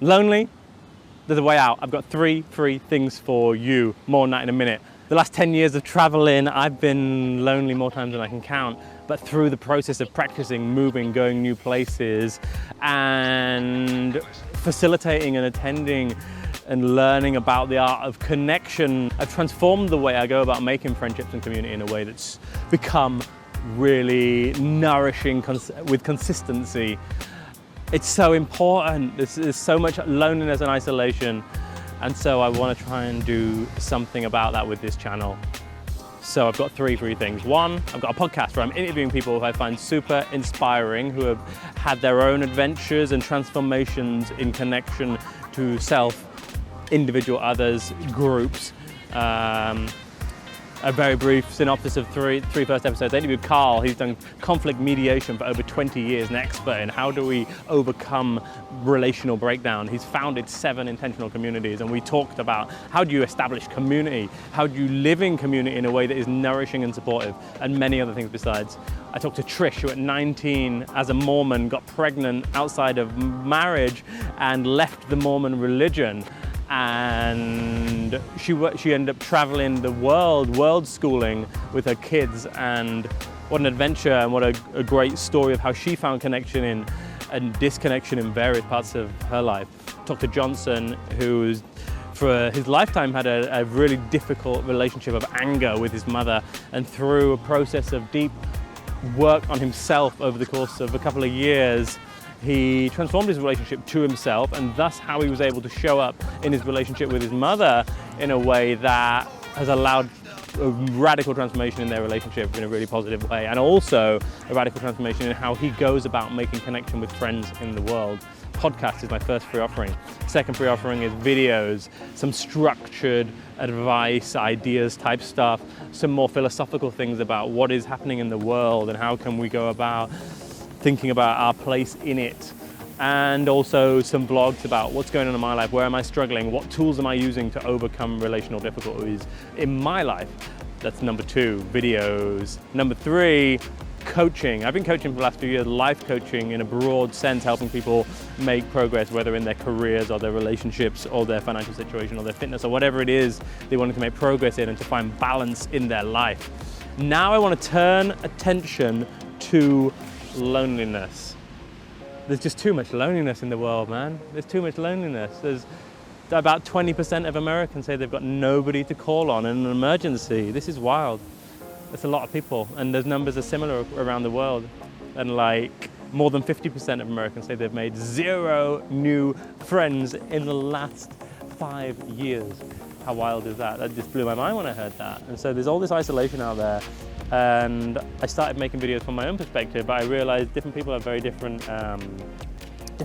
Lonely? There's a way out. I've got three free things for you. More on that in a minute. The last 10 years of traveling, I've been lonely more times than I can count. But through the process of practicing, moving, going new places, and facilitating and attending and learning about the art of connection, I've transformed the way I go about making friendships and community in a way that's become really nourishing with consistency. It's so important. There's so much loneliness and isolation, and so I want to try and do something about that with this channel. So I've got three things. One, I've got a podcast where I'm interviewing people who I find super inspiring, who have had their own adventures and transformations in connection to self, individual, others, groups. A very brief synopsis of three first episodes. I interviewed Carl. He's done conflict mediation for over 20 years, an expert in how do we overcome relational breakdown. He's founded 7 intentional communities, and we talked about how do you establish community, how do you live in community in a way that is nourishing and supportive, and many other things besides. I talked to Trish, who at 19, as a Mormon, got pregnant outside of marriage and left the Mormon religion. And she ended up traveling the world schooling with her kids, and what an adventure and what a great story of how she found connection and disconnection in various parts of her life. Dr. Johnson, who's for his lifetime had a really difficult relationship of anger with his mother, and through a process of deep work on himself over the course of a couple of years, he transformed his relationship to himself, and thus how he was able to show up in his relationship with his mother in a way that has allowed a radical transformation in their relationship in a really positive way, and also a radical transformation in how he goes about making connection with friends in the world. Podcast is my first free offering. Second free offering is videos, some structured advice, ideas type stuff, some more philosophical things about what is happening in the world and how can we go about thinking about our place in it, and also some blogs about what's going on in my life, where am I struggling, what tools am I using to overcome relational difficulties in my life. That's number 2, videos. Number 3, coaching. I've been coaching for the last few years, life coaching in a broad sense, helping people make progress, whether in their careers or their relationships or their financial situation or their fitness or whatever it is they wanted to make progress in and to find balance in their life. Now I want to turn attention to loneliness. There's just too much loneliness in the world, man. There's too much loneliness. There's about 20% of Americans say they've got nobody to call on in an emergency. This is wild. That's a lot of people, and those numbers are similar around the world. And like more than 50% of Americans say they've made 0 new friends in the last 5 years. How wild is that? That just blew my mind when I heard that. And so there's all this isolation out there. And I started making videos from my own perspective, but I realized different people have very different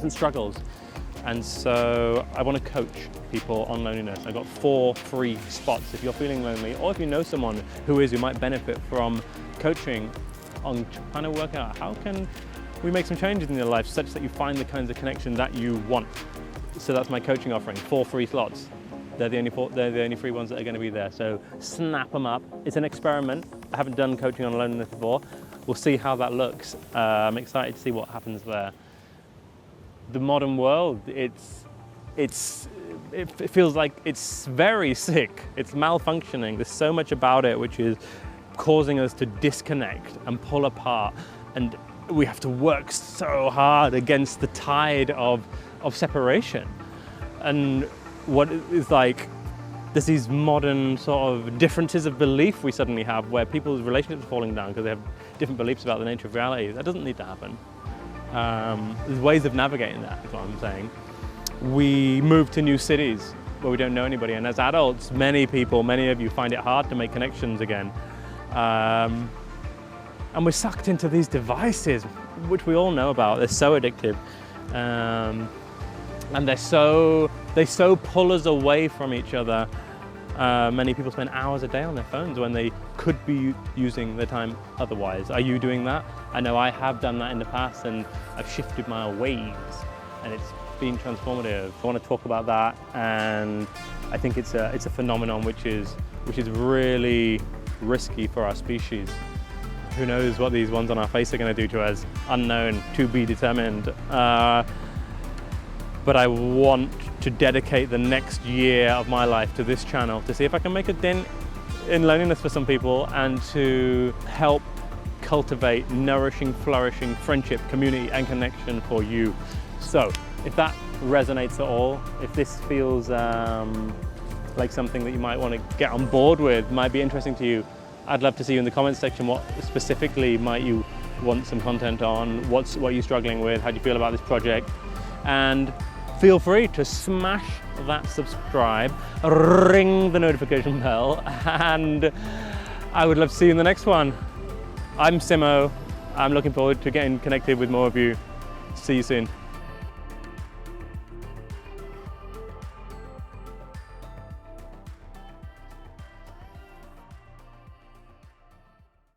struggles. And so I want to coach people on loneliness. I've got 4 free spots if you're feeling lonely, or if you know someone who might benefit from coaching on trying to work out how can we make some changes in your life such that you find the kinds of connection that you want. So that's my coaching offering, 4 free slots. They're the only free ones that are going to be there, so snap them up. It's an experiment. I haven't done coaching on loneliness before. We'll see how that looks. I'm excited to see what happens there. The modern world, it feels like it's very sick. It's malfunctioning. There's so much about it which is causing us to disconnect and pull apart, and we have to work so hard against the tide of separation. And what is like, there's these modern sort of differences of belief we suddenly have where people's relationships are falling down because they have different beliefs about the nature of reality. That doesn't need to happen. There's ways of navigating that, is what I'm saying. We move to new cities where we don't know anybody, and as adults, many of you find it hard to make connections again. And we're sucked into these devices, which we all know about. They're so addictive. And they so pull us away from each other. Many people spend hours a day on their phones when they could be using their time otherwise. Are you doing that? I know I have done that in the past, and I've shifted my ways, and it's been transformative. I want to talk about that, and I think it's a phenomenon which is really risky for our species. Who knows what these ones on our face are going to do to us? Unknown, to be determined. but I want to dedicate the next year of my life to this channel to see if I can make a dent in loneliness for some people and to help cultivate nourishing, flourishing friendship, community and connection for you. So if that resonates at all, if this feels like something that you might want to get on board with, might be interesting to you, I'd love to see you in the comments section. What specifically might you want some content on? What are you struggling with? How do you feel about this project? And feel free to smash that subscribe, ring the notification bell, and I would love to see you in the next one. I'm 𝗬𝗵𝗲. I'm looking forward to getting connected with more of you. See you soon.